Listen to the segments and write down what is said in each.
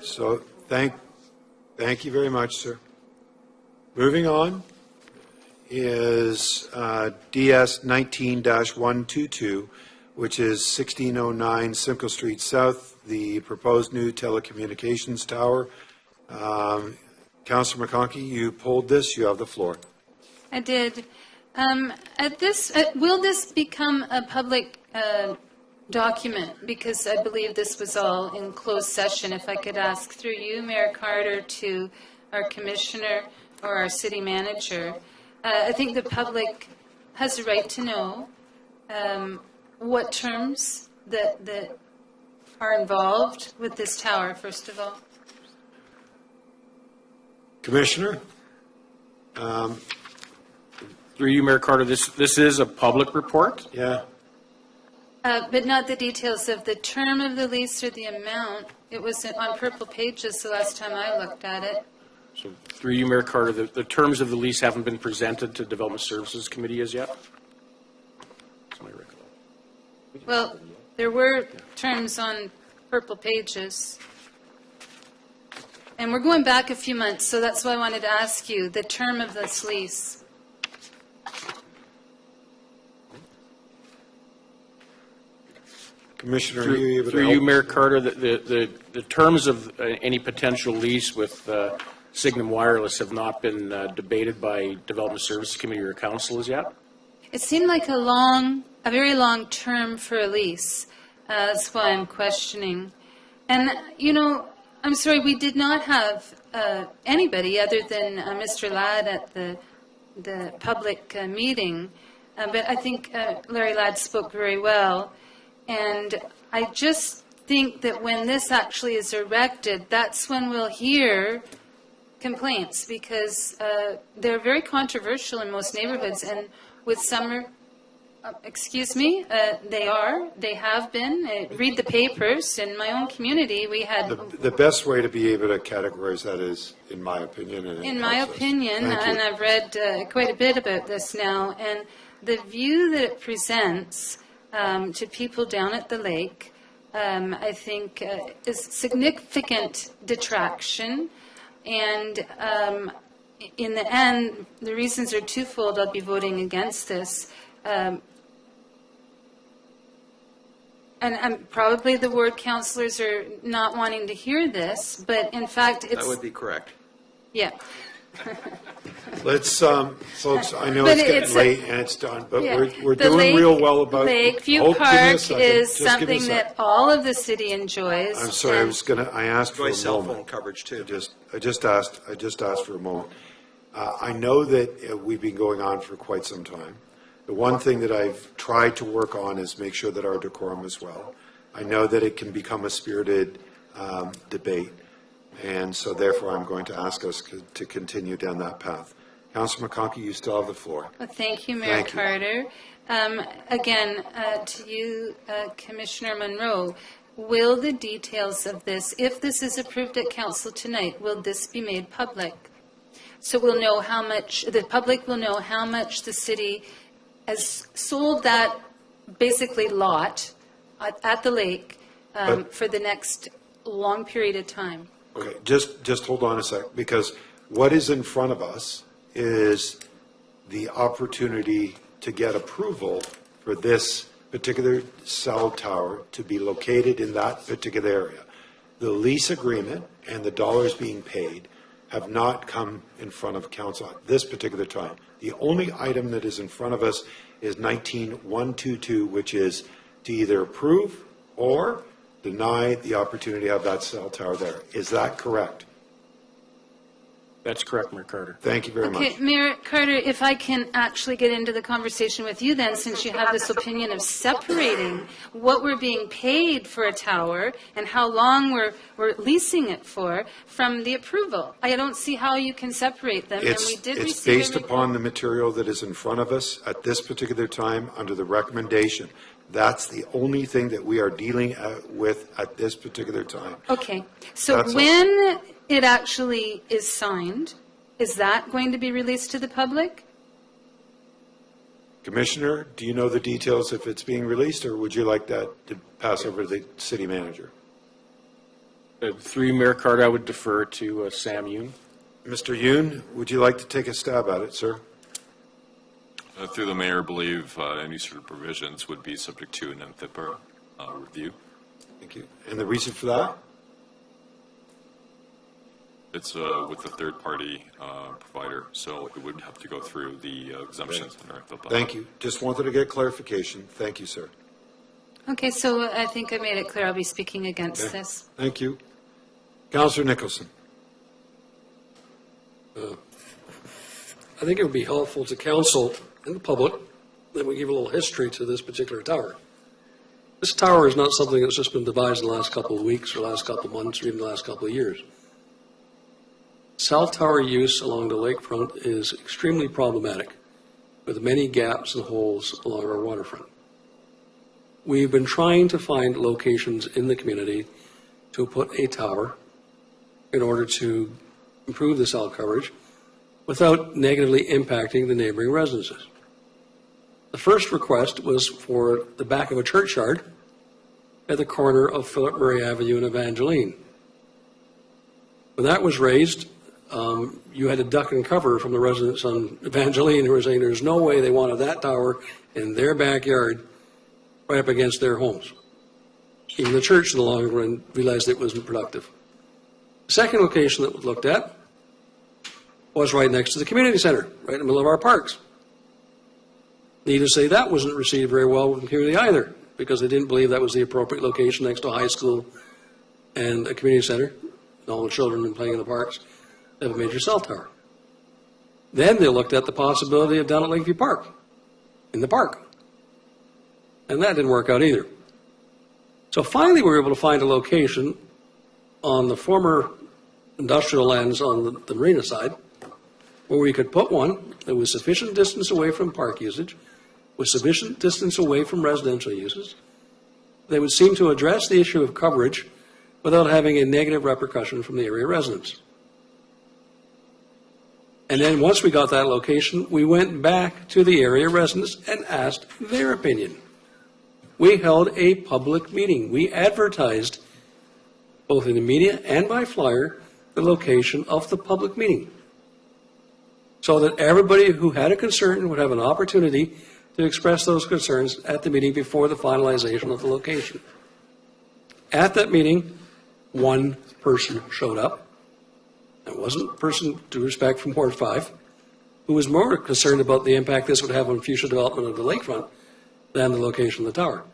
So thank you very much, sir. Moving on is DS 19-122, which is 1609 Simcoe Street South, the proposed new telecommunications tower. Councillor McConkey, you pulled this. You have the floor. I did. Will this become a public document? Because I believe this was all in closed session. If I could ask through you, Mayor Carter, to our commissioner or our city manager, I think the public has a right to know what terms that are involved with this tower, first of all. Commissioner? Through you, Mayor Carter, this is a public report. Yeah. But not the details of the term of the lease or the amount. It was on purple pages the last time I looked at it. So through you, Mayor Carter, the terms of the lease haven't been presented to Development Services Committee as yet? That's my recollection. Well, there were terms on purple pages. And we're going back a few months, so that's why I wanted to ask you the term of this lease. Commissioner, are you able to through help? you, Mayor Carter, the terms of any potential lease with Signum Wireless have not been debated by Development Services Committee or Council as yet? It seemed like a very long term for a lease. That's why I'm questioning. And, you know, I'm sorry, we did not have anybody other than Mr. Ladd at the public meeting. But I think Larry Ladd spoke very well. And I just think that when this actually is erected, that's when we'll hear complaints, because they're very controversial in most neighborhoods. And with summer, they have been. Read the papers. In my own community, we had... The best way to be able to categorize that is, in my opinion. In my opinion, and I've read quite a bit about this now, and the view that it presents to people down at the lake, I think is significant detraction. And in the end, the reasons are twofold. I'll be voting against this. And probably the ward councillors are not wanting to hear this, but in fact, it's... That would be correct. Yeah. Let's, folks, I know it's getting late and it's done, but Yeah. we're The doing real well about... Lakeview Hold- give me a Park second. is Just give me a something second. that all of the city enjoys. I'm sorry, and I asked for Enjoy a cell moment. phone coverage too. I just asked for a moment. I know that we've been going on for quite some time. The one thing that I've tried to work on is make sure that our decorum is well. I know that it can become a spirited debate, and so therefore I'm going to ask us to continue down that path. Councillor McConkey, you still have the floor. Well, thank you, Mayor Thank you. Carter. Again, to you, Commissioner Monroe, will the details of this, if this is approved at council tonight, will this be made public? So we'll know how much, the public will know how much the city has sold that basically lot at the lake for the next long period of time. Okay, just hold on a sec, because what is in front of us is the opportunity to get approval for this particular cell tower to be located in that particular area. The lease agreement and the dollars being paid have not come in front of council at this particular time. The only item that is in front of us is 19-122, which is to either approve or deny the opportunity to have that cell tower there. Is that correct? That's correct, Mayor Carter. Thank you very Okay, much. Mayor Carter, if I can actually get into the conversation with you then, since you have this opinion of separating what we're being paid for a tower and how long we're leasing it for from the approval. I don't see how you can separate them, and we did receive It's based a report. upon the material that is in front of us at this particular time under the recommendation. That's the only thing that we are dealing with at this particular time. Okay, so That's all. when it actually is signed, is that going to be released to the public? Commissioner, do you know the details if it's being released, or would you like that to pass over to the city manager? Through you, Mayor Card, I would defer to Sam Yoon. Mr. Yoon, would you like to take a stab at it, sir? Through the mayor, believe any sort of provisions would be subject to an NTHIPA review. Thank you. And the reason for that? It's with a third-party provider, so it would have to go through the exemptions under NTHIPA. Thank you. Just wanted to get clarification. Thank you, sir. Okay, so I think I made it clear I'll be speaking against Okay. this. Thank you. Councillor Nicholson. I think it would be helpful to council and the public that we give a little history to this particular tower. This tower is not something that's just been devised in the last couple of weeks or last couple of months or even the last couple of years. Cell tower use along the lakefront is extremely problematic with many gaps and holes along our waterfront. We've been trying to find locations in the community to put a tower in order to improve the cell coverage without negatively impacting the neighboring residences. The first request was for the back of a churchyard at the corner of Philip Murray Avenue and Evangeline. When that was raised, you had to duck and cover from the residents on Evangeline who were saying there's no way they wanted that tower in their backyard right up against their homes. Even the church in the long run realized it wasn't productive. The second location that was looked at was right next to the community center, right in the middle of our parks. Need to say that wasn't received very well with the community either, because they didn't believe that was the appropriate location next to a high school and a community center, and all the children playing in the parks, to have a major cell tower. Then they looked at the possibility of down at Lakeview Park, in the park. And that didn't work out either. So finally, we were able to find a location on the former industrial lands on the marina side, where we could put one that was sufficient distance away from park usage, with sufficient distance away from residential uses. They would seem to address the issue of coverage without having a negative repercussion from the area residents. And then once we got that location, we went back to the area residents and asked their opinion. We held a public meeting. We advertised, both in the media and by flyer, the location of the public meeting, so that everybody who had a concern would have an opportunity to express those concerns at the meeting before the finalization of the location. At that meeting, one person showed up. It wasn't a person, due respect, from Part 5, who was more concerned about the impact this would have on future development of the lakefront than the location of the tower.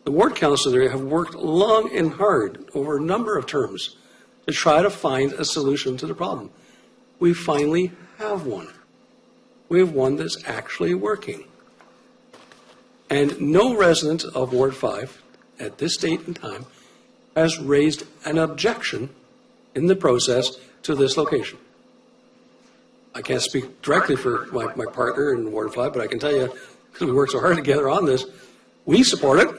The ward council there have worked long and hard over a number of terms to try to find a solution to the problem. We finally have one. We have one that's actually working. And no resident of Ward 5 at this date and time has raised an objection in the process to this location. I can't speak directly for my partner in Ward 5, but I can tell you, because we worked so hard together on this, we support it.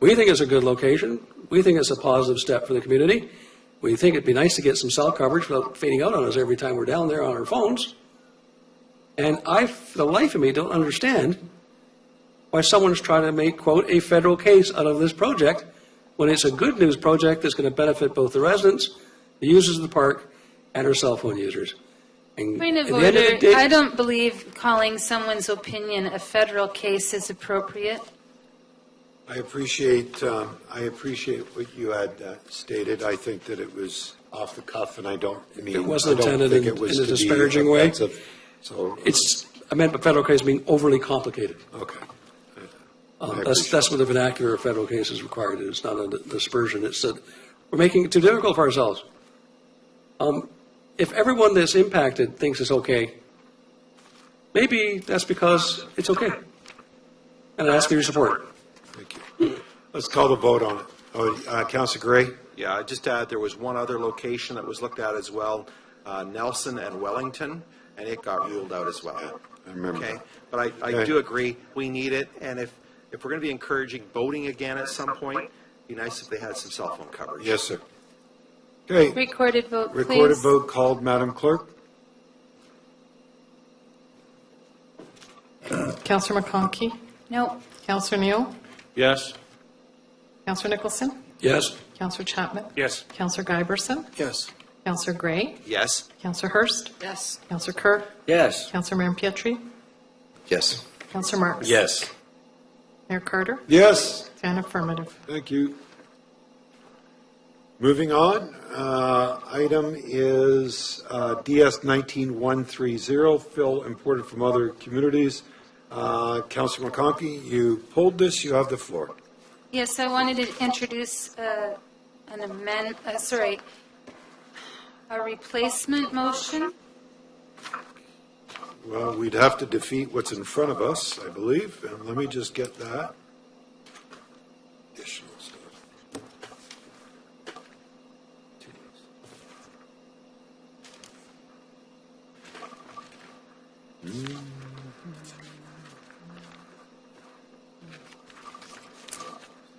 We think it's a good location. We think it's a positive step for the community. We think it'd be nice to get some cell coverage without fading out on us every time we're down there on our phones. And I, for the life of me, don't understand why someone's trying to make, quote, a federal case out of this project when it's a good news project that's going to benefit both the residents, the users of the park, and our cell phone users. And Point of at the end of the order, day- I don't believe calling someone's opinion a federal case is appropriate. I appreciate what you had stated. I think that it was off the cuff, and I don't mean. It wasn't I don't intended think in it was a to be disparaging way. offensive. So, I meant by federal case being overly complicated. okay. That's what the vernacular of federal case is required. It's not a dispersion. It's that we're making it too difficult for ourselves. If everyone that's impacted thinks it's okay, maybe that's because it's okay. And I ask for your support. Thank you. Let's call the vote on it. Councilor Gray? Yeah, I just add there was one other location that was looked at as well, Nelson and Wellington, and it got ruled out as well. I remember Okay, that. but I do agree, we need it, and if we're going to be encouraging voting again at some point, it'd be nice if they had some cell phone coverage. Yes, sir. Okay. Recorded vote, please. Recorded vote called, Madam Clerk. Councillor McConkey? No. Councillor Neal? Yes? Councillor Nicholson? Yes? Counselor Chapman? Yes. Counselor Giberson? Yes. Counselor Gray? Yes. Counselor Hurst? Yes. Counselor Kerr? Yes. Counselor Marin Pietri? Yes. Counselor Marks? Yes. Mayor Carter? Yes. 10 affirmative. Thank you. Moving on, item is DS 19130, fill imported from other communities. Councilor McConkey, you pulled this, you have the floor. Yes, I wanted to introduce a replacement motion. Well, we'd have to defeat what's in front of us, I believe, and let me just get that. Additional stuff.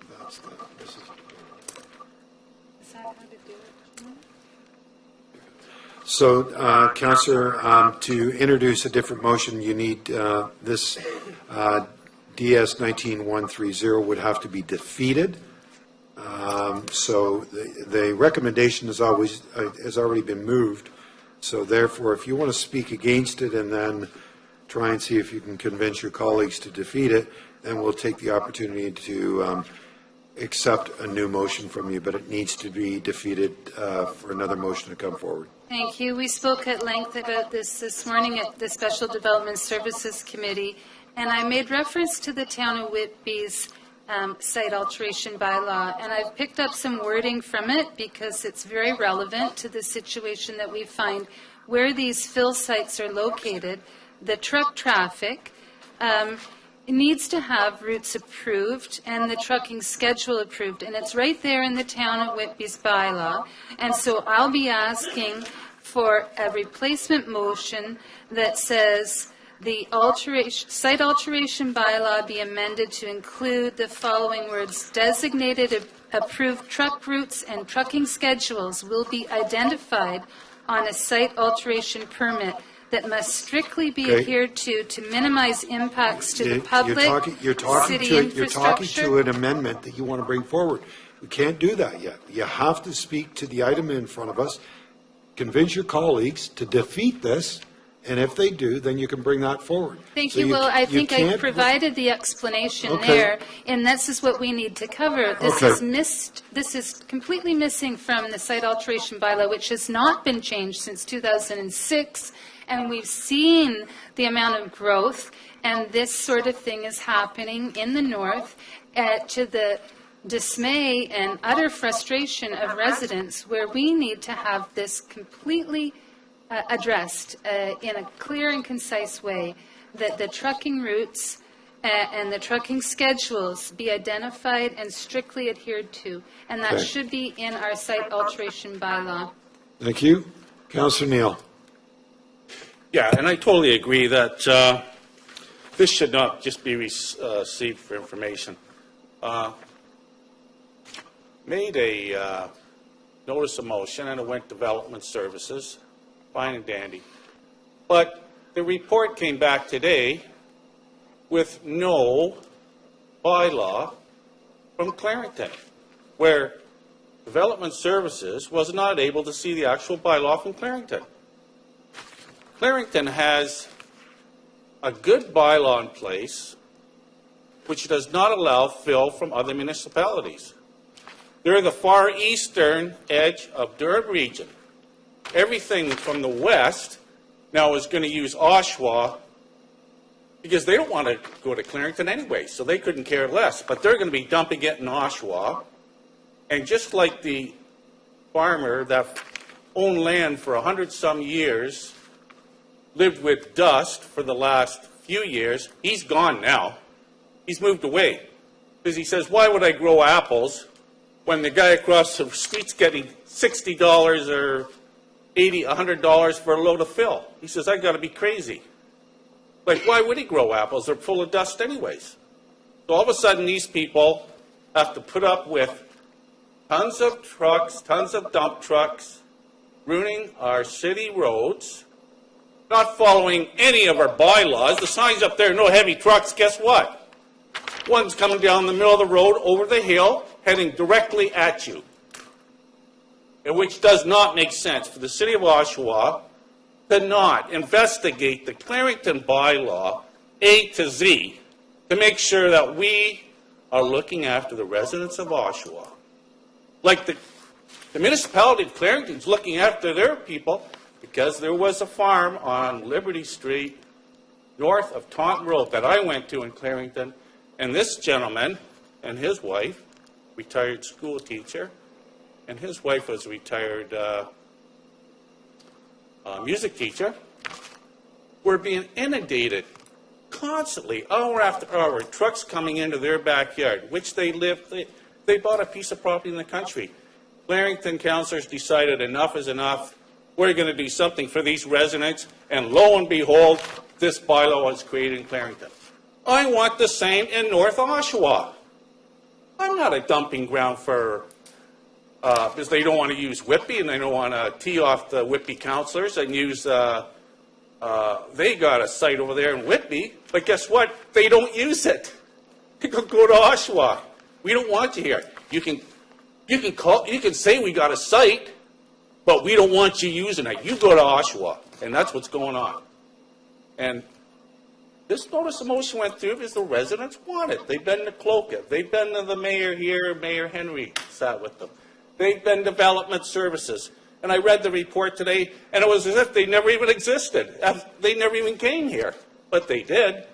That's that. This is. Is that how to do it? So, Councillor, to introduce a different motion, you need this DS 19130 would have to be defeated. So the recommendation has already been moved. So therefore, if you want to speak against it and then try and see if you can convince your colleagues to defeat it, then we'll take the opportunity to accept a new motion from you, but it needs to be defeated for another motion to come forward. Thank you. We spoke at length about this morning at the Special Development Services Committee, and I made reference to the town of Whitby's site alteration bylaw, and I've picked up some wording from it because it's very relevant to the situation that we find where these fill sites are located. The truck traffic needs to have routes approved and the trucking schedule approved, and it's right there in the town of Whitby's bylaw. And so I'll be asking for a replacement motion that says the site alteration bylaw be amended to include the following words: designated approved truck routes and trucking schedules will be identified on a site alteration permit that must strictly be Okay. adhered to minimize impacts to the public, You're talking city to infrastructure. an amendment that you want to bring forward. We can't do that yet. You have to speak to the item in front of us, convince your colleagues to defeat this, and if they do, then you can bring that forward. Thank So you. Well, I think I can't- provided the explanation Okay. there, and this is what we need to cover. This Okay. is this is completely missing from the site alteration bylaw, which has not been changed since 2006, and we've seen the amount of growth, and this sort of thing is happening in the north to the dismay and utter frustration of residents, where we need to have this completely addressed in a clear and concise way, that the trucking routes and the trucking schedules be identified and strictly adhered to, and that Okay. should be in our site alteration bylaw. Thank you. Councillor Neal. Yeah, and I totally agree that this should not just be received for information. Made a notice of motion, and it went Development Services, fine and dandy. But the report came back today with no bylaw from Clarington, where Development Services was not able to see the actual bylaw from Clarington. Clarington has a good bylaw in place which does not allow fill from other municipalities. They're the far eastern edge of Durham region. Everything from the west now is going to use Oshawa because they don't want to go to Clarington anyway, so they couldn't care less. But they're going to be dumping it in Oshawa. And just like the farmer that owned land for 100-some years, lived with dust for the last few years, he's gone now. He's moved away. Because he says, why would I grow apples when the guy across the street's getting $60 or $80, $100 for a load of fill? He says, I got to be crazy. Like, why would he grow apples? They're full of dust anyways. So all of a sudden, these people have to put up with tons of trucks, tons of dump trucks, ruining our city roads, not following any of our bylaws. The sign's up there, no heavy trucks. Guess what? One's coming down the middle of the road over the hill, heading directly at you, which does not make sense for the city of Oshawa to not investigate the Clarington bylaw A to Z to make sure that we are looking after the residents of Oshawa. Like the municipality of Clarington's looking after their people because there was a farm on Liberty Street north of Taunton Road that I went to in Clarington, and this gentleman and his wife, retired school teacher, and his wife was a retired music teacher, were being inundated constantly, hour after hour, trucks coming into their backyard, which they bought a piece of property in the country. Clarington councillors decided enough is enough. We're going to do something for these residents, and lo and behold, this bylaw was created in Clarington. I want the same in North Oshawa. I'm not a dumping ground for, because they don't want to use Whitby, and they don't want to tee off the Whitby councillors and use, they got a site over there in Whitby, but guess what? They don't use it. They go to Oshawa. We don't want you here. You can say we got a site, but we don't want you using it. You go to Oshawa, and that's what's going on. And this notice of motion went through because the residents want it. They've been to Cloca. They've been to the mayor here. Mayor Henry sat with them. They've been development services. And I read the report today, and it was as if they never even existed. They never even came here. But they did,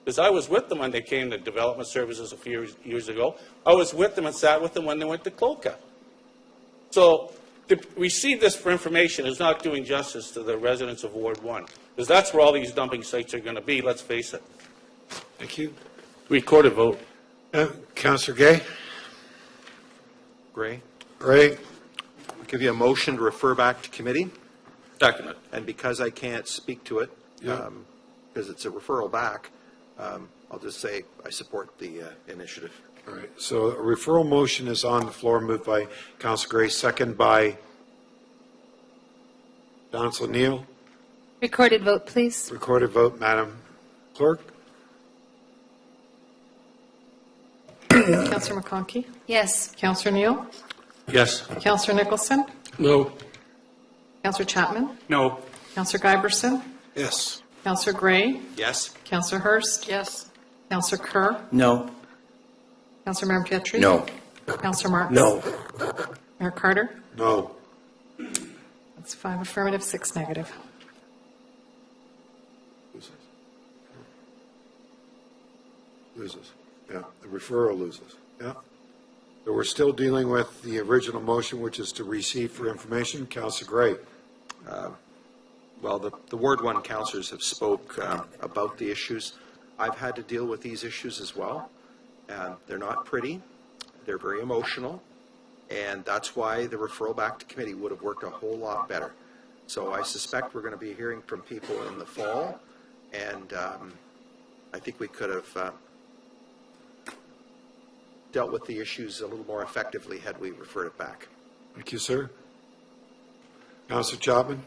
because I was with them when they came to development services a few years ago. I was with them and sat with them when they went to Cloca. So to receive this for information is not doing justice to the residents of Ward 1, because that's where all these dumping sites are going to be, let's face it. Thank you. Recorded vote. Councillor Gay? Gray, Ray? I'll give you a motion to refer back to committee, Second. and because I can't speak to it, Yeah. because it's a referral back, I'll just say I support the initiative. All right, so a referral motion is on the floor, moved by Councillor Gray, second by Councillor Neal. Recorded vote, please. Recorded vote, Madam Clerk? Councillor McConkey? Yes. Councillor Neal? Yes. Councillor Nicholson? No. Councillor Chapman? No. Councillor Giberson? Yes. Councillor Gray? Yes? Councillor Hurst? Yes. Councillor Kerr? No. Councillor Mayor Pietri? No. Councillor Martin? No. Mayor Carter? No. That's 5 affirmative, 6 negative. Loses. Yeah, the referral loses. Yeah. So we're still dealing with the original motion, which is to receive for information. Councillor Gray. Well, the Ward 1 councillors have spoke about the issues. I've had to deal with these issues as well. They're not pretty. They're very emotional. And that's why the referral back to committee would have worked a whole lot better. So I suspect we're going to be hearing from people in the fall. And I think we could have dealt with the issues a little more effectively had we referred it back. Thank you, sir. Councillor Chapman.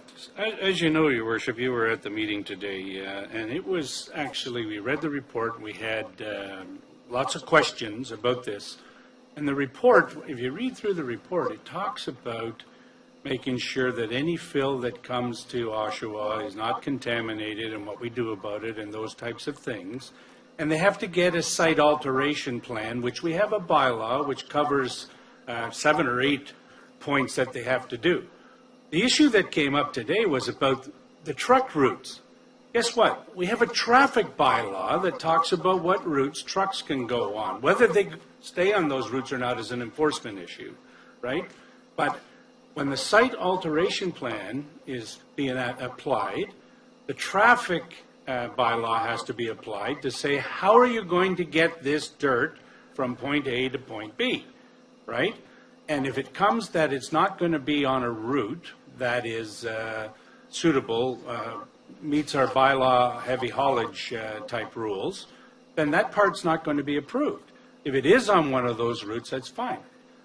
As you know, Your Worship, you were at the meeting today, and it was actually, we read the report, we had lots of questions about this. And the report, if you read through the report, it talks about making sure that any fill that comes to Oshawa is not contaminated and what we do about it and those types of things. And they have to get a site alteration plan, which we have a bylaw which covers 7 or 8 points that they have to do. The issue that came up today was about the truck routes. Guess what? We have a traffic bylaw that talks about what routes trucks can go on. Whether they stay on those routes or not is an enforcement issue, right? But when the site alteration plan is being applied, the traffic bylaw has to be applied to say, how are you going to get this dirt from point A to point B, right? And if it comes that it's not going to be on a route that is suitable, meets our bylaw heavy haulage type rules, then that part's not going to be approved. If it is on one of those routes, that's fine.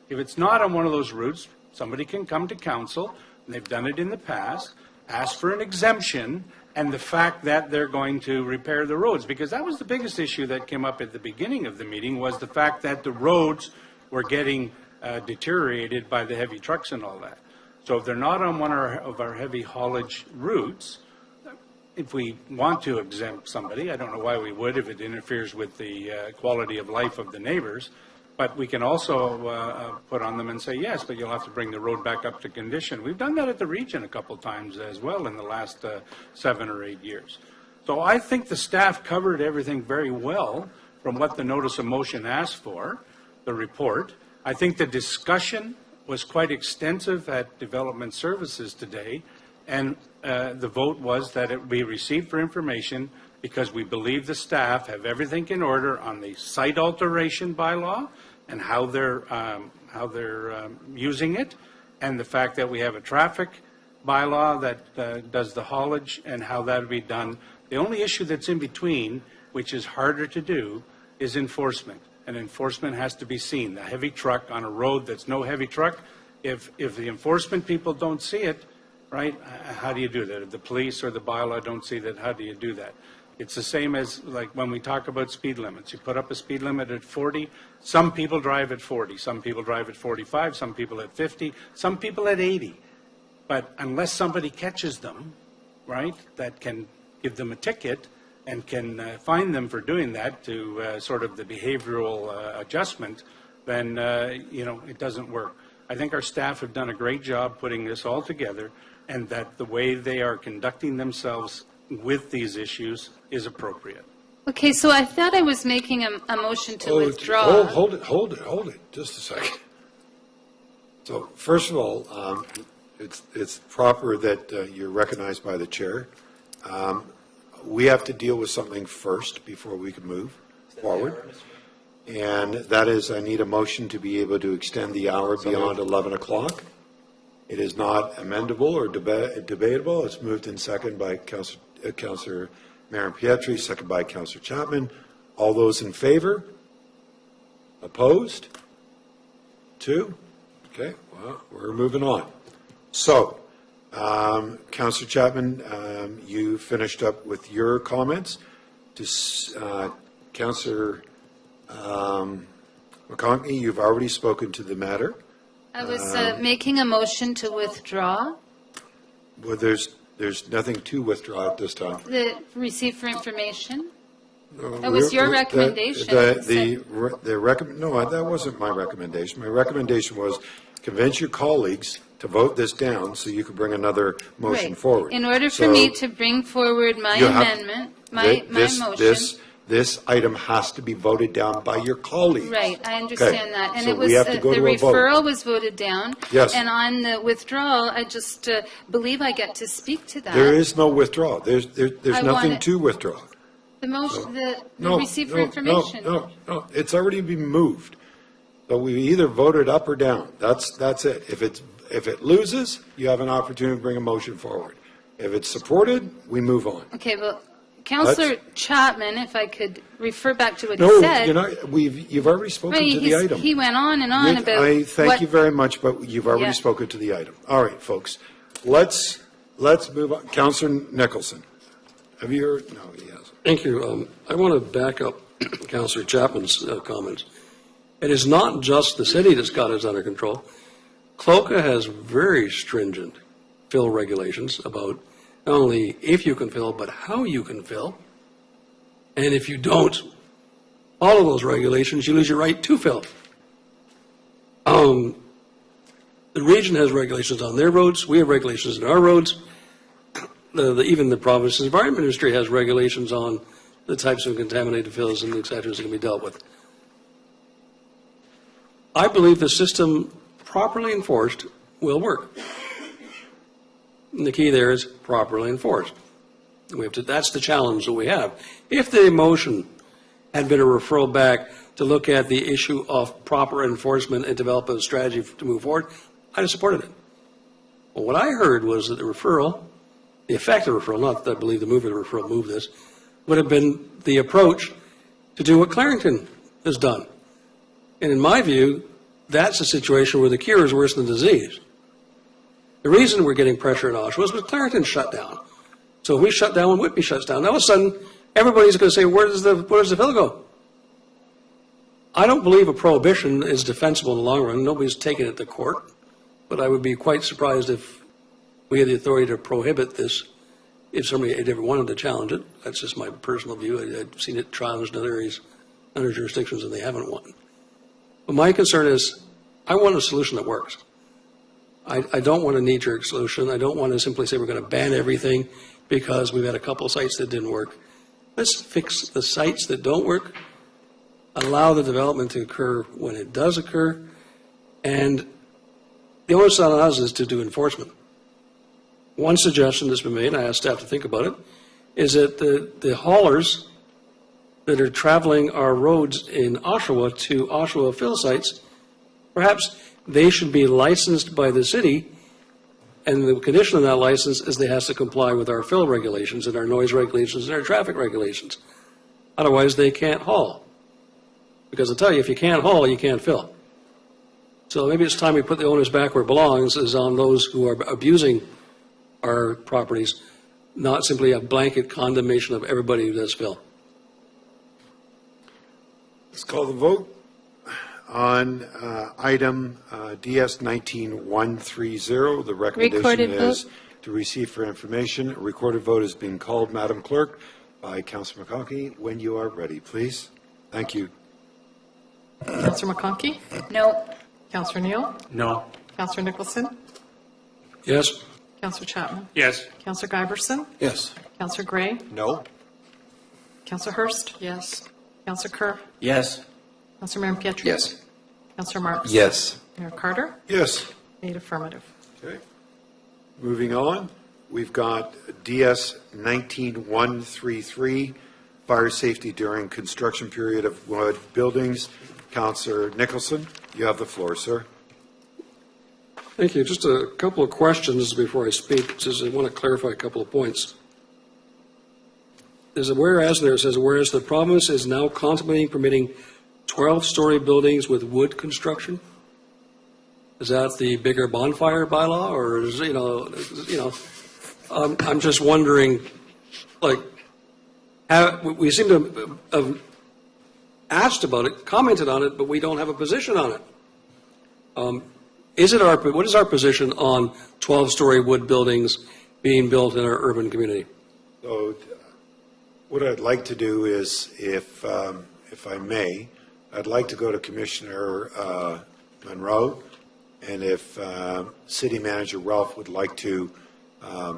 If it's not on one of those routes, somebody can come to council, and they've done it in the past, ask for an exemption, and the fact that they're going to repair the roads. Because that was the biggest issue that came up at the beginning of the meeting, was the fact that the roads were getting deteriorated by the heavy trucks and all that. So if they're not on one of our heavy haulage routes, if we want to exempt somebody, I don't know why we would if it interferes with the quality of life of the neighbors, but we can also put on them and say, yes, but you'll have to bring the road back up to condition. We've done that at the region a couple times as well in the last 7 or 8 years. So I think the staff covered everything very well from what the notice of motion asked for, the report. I think the discussion was quite extensive at Development Services today, and the vote was that it be received for information because we believe the staff have everything in order on the site alteration bylaw and how they're using it, and the fact that we have a traffic bylaw that does the haulage and how that would be done. The only issue that's in between, which is harder to do, is enforcement. And enforcement has to be seen. The heavy truck on a road that's no heavy truck, if the enforcement people don't see it, right, how do you do that? If the police or the bylaw don't see that, how do you do that? It's the same as like when we talk about speed limits. You put up a speed limit at 40. Some people drive at 40. Some people drive at 45. Some people at 50. Some people at 80. But unless somebody catches them, right, that can give them a ticket and can fine them for doing that to sort of the behavioral adjustment, then, it doesn't work. I think our staff have done a great job putting this all together, and that the way they are conducting themselves with these issues is appropriate. Okay, so I thought I was making a motion to withdraw. Hold it, just a second. So first of all, it's proper that you're recognized by the chair. We have to deal with something first before we can move forward. And that is, I need a motion to be able to extend the hour beyond 11 o'clock. It is not amendable or debatable. It's moved in second by Councillor Marin Pietri, second by Councillor Chapman. All those in favor? Opposed? 2? Okay, well, we're moving on. So, Councillor Chapman, you finished up with your comments. Councillor McConkey, you've already spoken to the matter. I was making a motion to withdraw. Well, there's nothing to withdraw at this time. The receive for information. That was your recommendation. No, that wasn't my recommendation. My recommendation was convince your colleagues to vote this down so you could bring another motion Right. forward. In order for So me to bring forward my you have- amendment, my motion. This item has to be voted down by your colleagues. Right, I understand that. And so it was, we have to go the to a vote. referral was voted down. Yes. And on the withdrawal, I just believe I get to speak to that. There is no withdrawal. There's I nothing want it- to withdraw. The motion, the No, receive for no, information. No, it's already been moved. So we either voted up or down. That's it. If it loses, you have an opportunity to bring a motion forward. If it's supported, we move on. Okay, well, Councillor Chapman, if I could refer back to what he No, said. you've already spoken Right, to the item. he went on and on about I thank what- you very much, but you've already Yeah. spoken to the item. All right, folks, let's move on. Councillor Nicholson, have you heard? No, he hasn't. Thank you. I want to back up Councillor Chapman's comments. It is not just the city that's got it under control. Cloca has very stringent fill regulations about not only if you can fill, but how you can fill. And if you don't follow those regulations, you lose your right to fill. The region has regulations on their roads. We have regulations on our roads. Even the province's environment industry has regulations on the types of contaminated fills and et cetera that can be dealt with. I believe the system properly enforced will work. And the key there is properly enforced. That's the challenge that we have. If the motion had been a referral back to look at the issue of proper enforcement and develop a strategy to move forward, I'd have supported it. But what I heard was that the referral, the effect of the referral, not that I believe the mover of the referral moved this, would have been the approach to do what Clarington has done. And in my view, that's a situation where the cure is worse than the disease. The reason we're getting pressure in Oshawa is because Clarington shut down. So if we shut down when Whitby shuts down, all of a sudden, everybody's going to say, where does the fill go? I don't believe a prohibition is defensible in the long run. Nobody's taken it to court. But I would be quite surprised if we had the authority to prohibit this, if somebody had ever wanted to challenge it. That's just my personal view. I've seen it challenged in other areas, other jurisdictions, and they haven't won. But my concern is, I want a solution that works. I don't want a knee-jerk solution. I don't want to simply say we're going to ban everything because we've had a couple of sites that didn't work. Let's fix the sites that don't work, allow the development to occur when it does occur, and the onus on us is to do enforcement. One suggestion that's been made, and I asked staff to think about it, is that the haulers that are traveling our roads in Oshawa to Oshawa fill sites, perhaps they should be licensed by the city, and the condition of that license is they have to comply with our fill regulations and our noise regulations and our traffic regulations. Otherwise, they can't haul. Because I'll tell you, if you can't haul, you can't fill. So maybe it's time we put the onus back where it belongs, is on those who are abusing our properties, not simply a blanket condemnation of everybody who does fill. Let's call the vote on item DS 19130. The recommendation Recorded is vote. to receive for information. A recorded vote has been called, Madam Clerk, by Councillor McConkey. When you are ready, please. Thank you. Councillor McConkey? No. Councillor Neal? No. Councillor Nicholson? Yes? Councillor Chapman? Yes. Councillor Giberson? Yes. Councillor Gray? No? Councillor Hurst? Yes. Councillor Kerr? Yes. Councillor Marin Pietri? Yes. Councillor Marks? Yes. Mayor Carter? Yes. 8 affirmative. Okay. Moving on, we've got DS 19133, fire safety during construction period of wood buildings. Councillor Nicholson, you have the floor, sir. Thank you. Just a couple of questions before I speak, just I want to clarify a couple of points. There's a whereas there, it says, whereas the province is now contemplating permitting 12-story buildings with wood construction? Is that the bigger bonfire bylaw, or is, I'm just wondering, like, we seem to have asked about it, commented on it, but we don't have a position on it. What is our position on 12-story wood buildings being built in our urban community? So what I'd like to do is, if I may, I'd like to go to Commissioner Monroe, and if City Manager Ralph would like to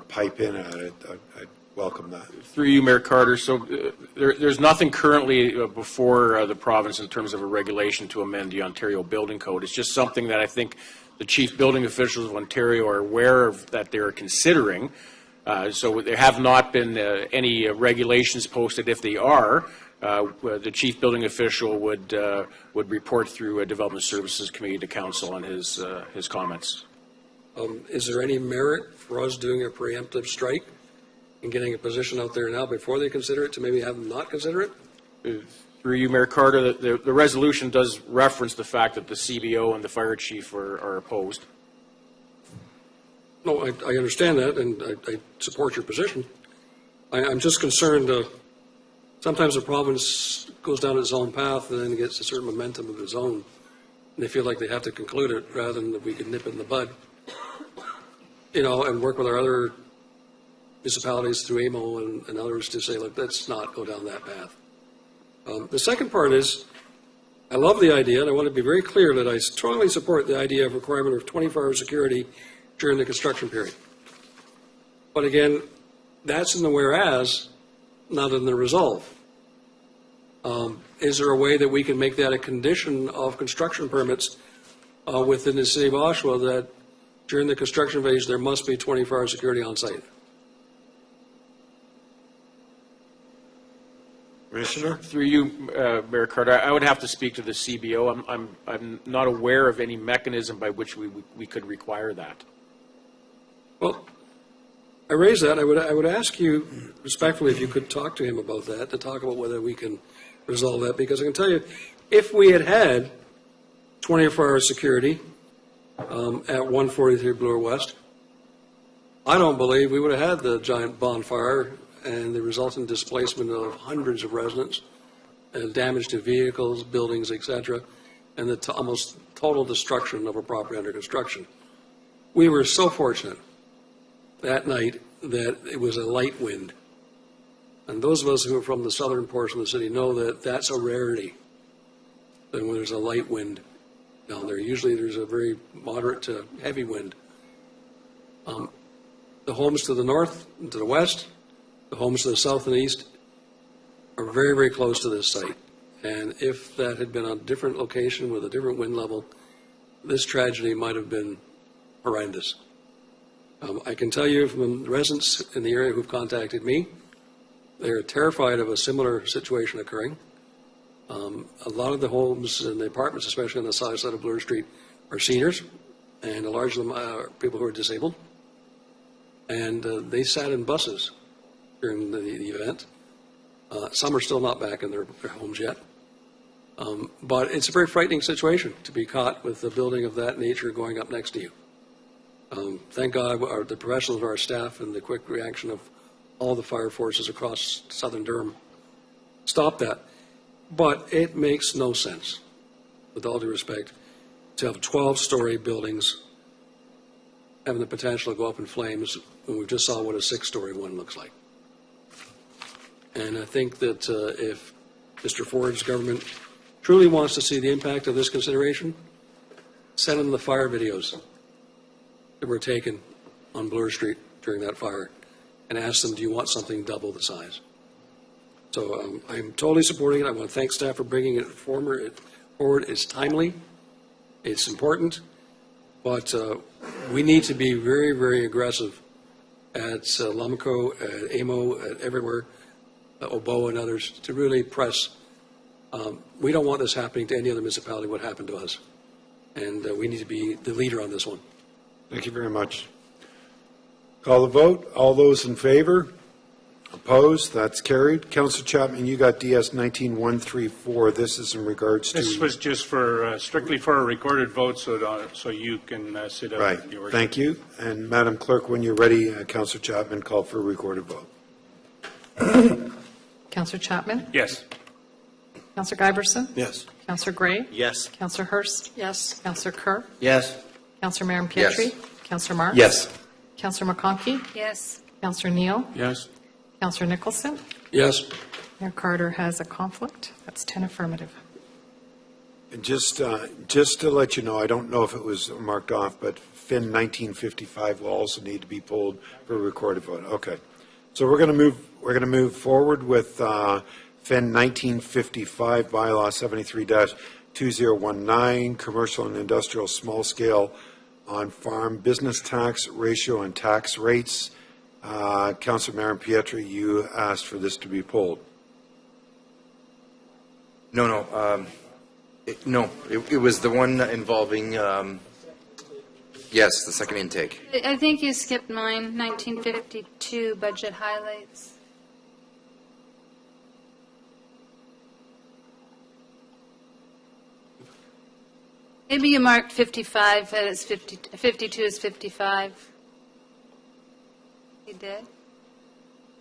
pipe in, I'd welcome that. Through you, Mayor Carter, so there's nothing currently before the province in terms of a regulation to amend the Ontario Building Code. It's just something that I think the chief building officials of Ontario are aware of that they're considering. So there have not been any regulations posted. If they are, the chief building official would report through a Development Services Committee to council on his comments. Is there any merit for us doing a preemptive strike and getting a position out there now before they consider it to maybe have them not consider it? Through you, Mayor Carter, the resolution does reference the fact that the CBO and the fire chief are opposed. No, I understand that, and I support your position. I'm just concerned, sometimes the province goes down its own path and then gets a certain momentum of its own, and they feel like they have to conclude it rather than that we can nip it in the bud, and work with our other municipalities through AMO and others to say, look, let's not go down that path. The second part is, I love the idea, and I want to be very clear that I strongly support the idea of requirement of 24-hour security during the construction period. But again, that's in the whereas, not in the resolve. Is there a way that we can make that a condition of construction permits within the city of Oshawa that during the construction phase, there must be 24-hour security on site? Commissioner? Through you, Mayor Carter, I would have to speak to the CBO. I'm not aware of any mechanism by which we could require that. Well, I raise that. I would ask you respectfully if you could talk to him about that, to talk about whether we can resolve that, because I can tell you, if we had 24-hour security at 143 Bloor West, I don't believe we would have had the giant bonfire and the resultant displacement of hundreds of residents damage to vehicles, buildings, etc., and the almost total destruction of a property under construction. We were so fortunate that night that it was a light wind. And those of us who are from the southern portion of the city know that that's a rarity, than when there's a light wind down there. Usually there's a very moderate to heavy wind. The homes to the north and to the west, the homes to the south and east are very, very close to this site. And if that had been on a different location with a different wind level, this tragedy might have been horrendous. I can tell you from the residents in the area who've contacted me, they're terrified of a similar situation occurring. A lot of the homes and the apartments, especially on the south side of Bloor Street, are seniors, and a large of them are people who are disabled. And they sat in buses during the event. Some are still not back in their homes yet. But it's a very frightening situation to be caught with a building of that nature going up next to you. Thank God the professionals of our staff and the quick reaction of all the fire forces across southern Durham stopped that. But it makes no sense, with all due respect, to have 12-story buildings having the potential to go up in flames when we just saw what a 6-story one looks like. And I think that if Mr. Ford's government truly wants to see the impact of this consideration, send them the fire videos that were taken on Bloor Street during that fire and ask them, do you want something double the size? So I'm totally supporting it. I want to thank staff for bringing it forward. It's timely. It's important. But we need to be very, very aggressive at Lamaco, at AMO, at everywhere, Oboe and others, to really press. We don't want this happening to any other municipality, what happened to us. And we need to be the leader on this one. Thank you very much. Call the vote. All those in favor? Opposed? That's carried. Councillor Chapman, you got DS 19134. This is in regards to... This was just for, strictly for a recorded vote, so you can sit out. Right. Your Thank you. And Madam Clerk, when you're ready, Councillor Chapman, call for a recorded vote. Councillor Chapman? Yes. Councillor Giberson? Yes. Councillor Gray? Yes. Councillor Hurst? Yes. Councillor Kerr? Yes. Councillor Miriam Pietri? Councillor Marks? Yes. Councillor McConkey? Yes. Councillor Neal? Yes. Councillor Nicholson? Yes. Mayor Carter has a conflict. That's 10 affirmative. And just to let you know, I don't know if it was marked off, but FIN 1955 will also need to be pulled for a recorded vote. Okay. So we're going to move forward with FIN 1955 bylaw 73-2019 commercial and industrial small scale on farm business tax ratio and tax rates. Councillor Miriam Pietri, you asked for this to be pulled. No. It was the one involving, yes, the second intake. I think you skipped mine, 1952 budget highlights. Maybe you marked 55 as 52 as 55. You did?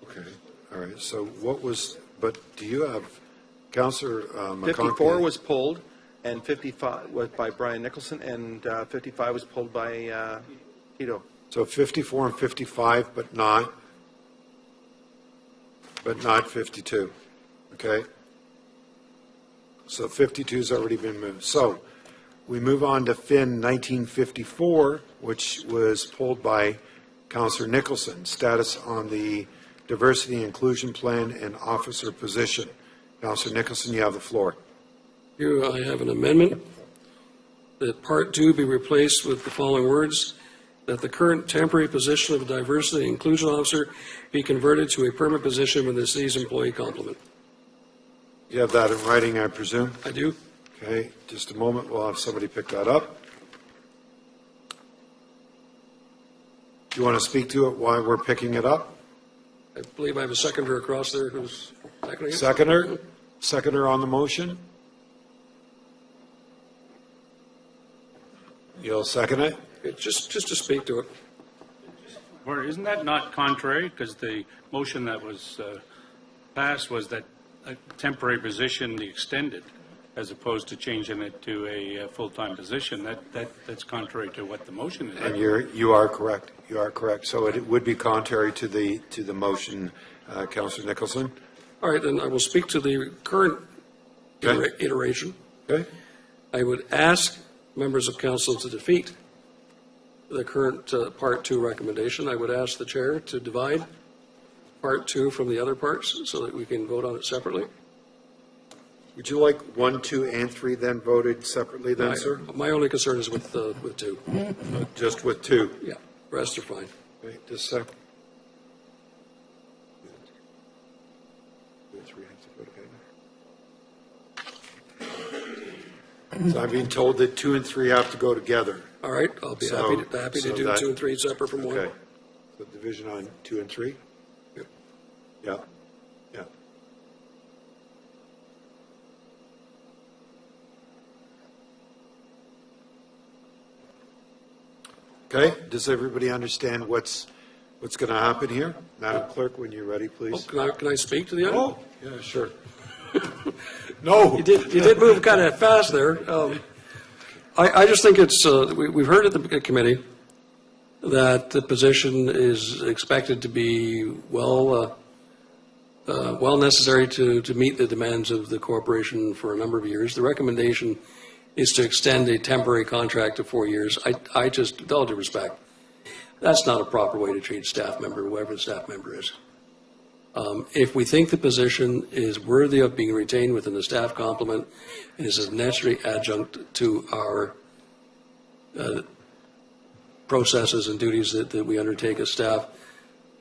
Okay. All right. So what was, but do you have, Councillor McConkey? 54 was pulled, and 55 was by Brian Nicholson, and 55 was pulled by Tito. So 54 and 55, but not 52. Okay? So 52 has already been moved. So we move on to FIN 1954, which was pulled by Councillor Nicholson, status on the diversity and inclusion plan and officer position. Councillor Nicholson, you have the floor. Here I have an amendment that Part 2 be replaced with the following words, that the current temporary position of diversity and inclusion officer be converted to a permanent position with the city's employee complement. You have that in writing, I presume? I do. Okay, just a moment. We'll have somebody pick that up. Do you want to speak to it while we're picking it up? I believe I have a seconder across there who's seconding it. Seconder? Seconder on the motion? You'll second it? Just to speak to it. Or isn't that not contrary? Because the motion that was passed was that a temporary position extended, as opposed to changing it to a full-time position. That's contrary to what the motion is. And you are correct. You are correct. So it would be contrary to the motion, Councillor Nicholson. All right, then I will speak to the current Okay. iteration. Okay? I would ask members of council to defeat the current Part 2 recommendation. I would ask the chair to divide Part 2 from the other parts so that we can vote on it separately. Would you like 1, 2, and 3 then voted separately then, sir? My only concern is with 2. Just with 2? Yeah, rest are fine. Wait just a sec. 2 and 3 have to go together. So I'm being told that 2 and 3 have to go together. All right, I'll be So- happy so to do that- 2 and 3 separate from 1. Okay. So division on 2 and 3? Yep. Yeah. Yeah. Okay, does everybody understand what's going to happen here? Madam Clerk, when you're ready, Oh, please. can I speak to the item? Oh, yeah, sure. No. You did move kind of fast there. I just think it's, we've heard at the committee that the position is expected to be well necessary to meet the demands of the corporation for a number of years. The recommendation is to extend a temporary contract to 4 years. I just, with all due respect, that's not a proper way to treat a staff member, whoever the staff member is. If we think the position is worthy of being retained within the staff complement and is a necessary adjunct to our processes and duties that we undertake as staff,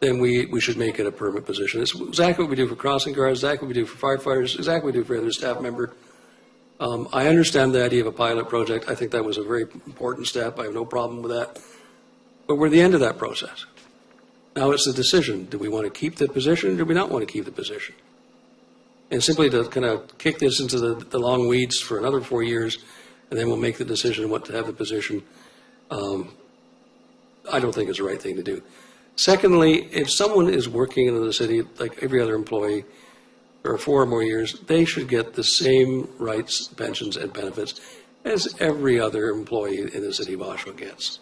then we should make it a permanent position. It's exactly what we do for crossing guards, exactly what we do for firefighters, exactly what we do for every staff member. I understand the idea of a pilot project. I think that was a very important step. I have no problem with that. But we're at the end of that process. Now it's the decision. Do we want to keep the position or do we not want to keep the position? And simply to kind of kick this into the long weeds for another 4 years, and then we'll make the decision what to have the position, I don't think is the right thing to do. Secondly, if someone is working in the city like every other employee for 4 or more years, they should get the same rights, pensions, and benefits as every other employee in the city of Oshawa gets.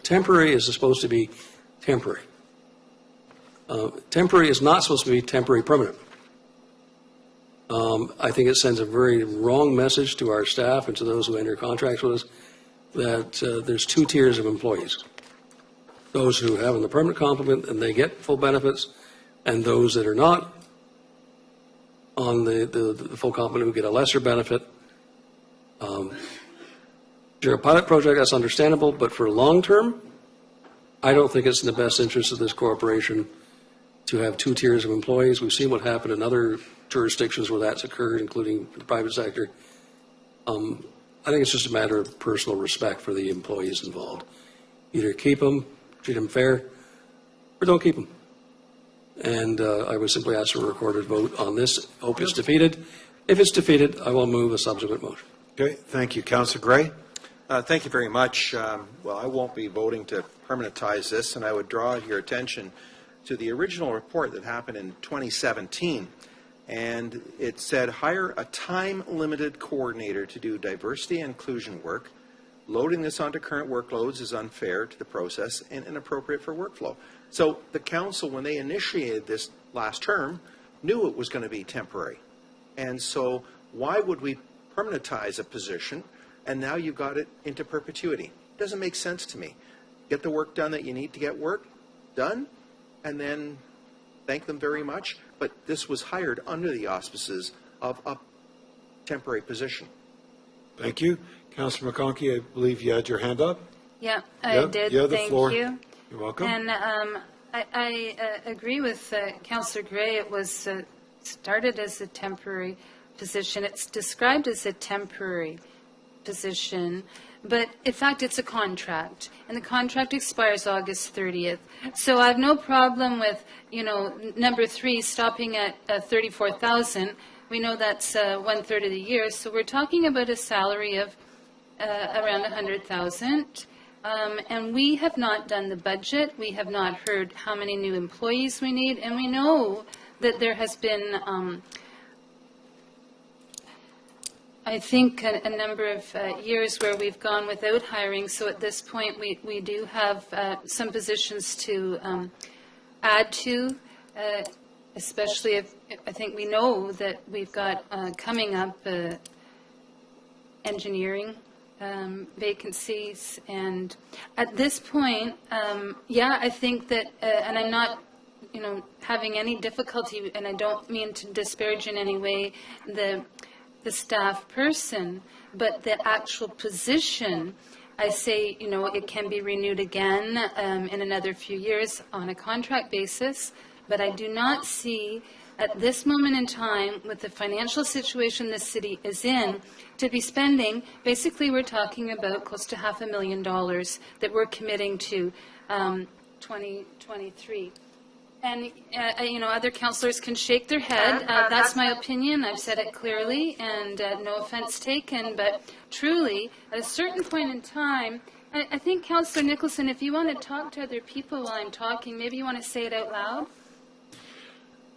Temporary is supposed to be temporary. Temporary is not supposed to be temporary permanent. I think it sends a very wrong message to our staff and to those who enter contracts with us that there's 2 tiers of employees. Those who have in the permanent complement and they get full benefits, and those that are not on the full complement who get a lesser benefit. If you're a pilot project, that's understandable, but for long term, I don't think it's in the best interest of this corporation to have 2 tiers of employees. We've seen what happened in other jurisdictions where that's occurred, including the private sector. I think it's just a matter of personal respect for the employees involved. Either keep them, treat them fair, or don't keep them. And I would simply ask for a recorded vote on this. Hope it's defeated. If it's defeated, I will move a subsequent motion. Okay, thank you. Councillor Gray? Thank you very much. Well, I won't be voting to permanentize this, and I would draw your attention to the original report that happened in 2017. And it said, hire a time-limited coordinator to do diversity and inclusion work. Loading this onto current workloads is unfair to the process and inappropriate for workflow. So the council, when they initiated this last term, knew it was going to be temporary. And so why would we permanentize a position and now you got it into perpetuity? It doesn't make sense to me. Get the work done that you need to get work done, and then thank them very much. But this was hired under the auspices of a temporary position. Thank you. Councillor McConkey, I believe you had your hand up. Yeah, I did. You have the Thank floor. you. You're welcome. And I agree with Councillor Gray. It was started as a temporary position. It's described as a temporary position, but in fact, it's a contract, and the contract expires August 30th. So I have no problem with, number 3 stopping at 34,000. We know that's 1/3 of the year, so we're talking about a salary of around 100,000. And we have not done the budget. We have not heard how many new employees we need, and we know that there has been, I think, a number of years where we've gone without hiring. So at this point, we do have some positions to add to, especially if I think we know that we've got coming up engineering vacancies. And at this point, yeah, I think that, and I'm not, having any difficulty, and I don't mean to disparage in any way the staff person, but the actual position, I say, it can be renewed again in another few years on a contract basis, but I do not see at this moment in time, with the financial situation the city is in, to be spending, basically we're talking about close to $500,000 that we're committing to 2023. And, other councillors can shake their head. That's my opinion. I've said it clearly, and no offense taken. But truly, at a certain point in time, I think, Councillor Nicholson, if you want to talk to other people while I'm talking, maybe you want to say it out loud.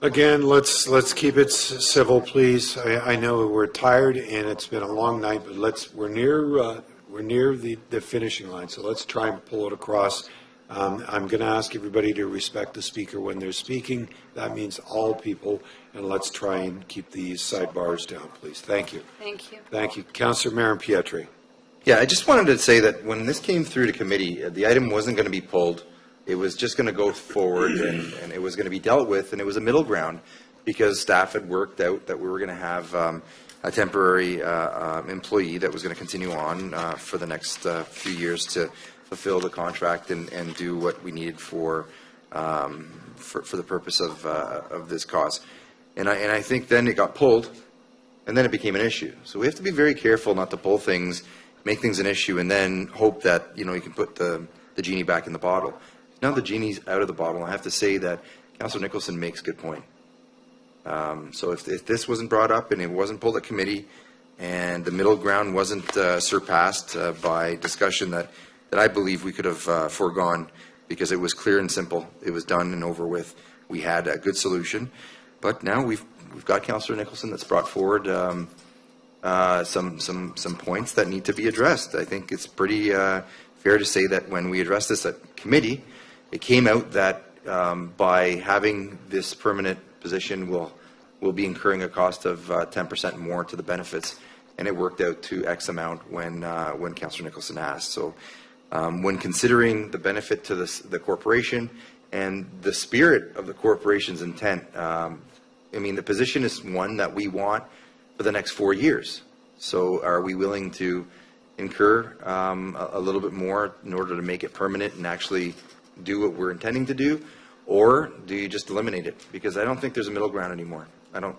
Again, let's keep it civil, please. I know we're tired and it's been a long night, but we're near the finishing line, so let's try and pull it across. I'm going to ask everybody to respect the speaker when they're speaking. That means all people, and let's try and keep these sidebars down, please. Thank you. Thank you. Thank you. Councillor Marin Pietri. Yeah, I just wanted to say that when this came through to committee, the item wasn't going to be pulled. It was just going to go forward, and it was going to be dealt with, and it was a middle ground because staff had worked out that we were going to have a temporary employee that was going to continue on for the next few years to fulfill the contract and do what we needed for the purpose of this cause. And I think then it got pulled, and then it became an issue. So we have to be very careful not to pull things, make things an issue, and then hope that you can put the genie back in the bottle. Now the genie's out of the bottle. I have to say that Councillor Nicholson makes a good point. So if this wasn't brought up and it wasn't pulled at committee, and the middle ground wasn't surpassed by discussion that I believe we could have foregone, because it was clear and simple. It was done and over with. We had a good solution, but now we've got Councillor Nicholson that's brought forward some points that need to be addressed. I think it's pretty fair to say that when we addressed this at committee, it came out that by having this permanent position, we'll be incurring a cost of 10% more to the benefits, and it worked out to X amount when Councillor Nicholson asked. So when considering the benefit to the corporation and the spirit of the corporation's intent, the position is one that we want for the next 4 years. So are we willing to incur a little bit more in order to make it permanent and actually do what we're intending to do, or do you just eliminate it? Because I don't think there's a middle ground anymore. I don't.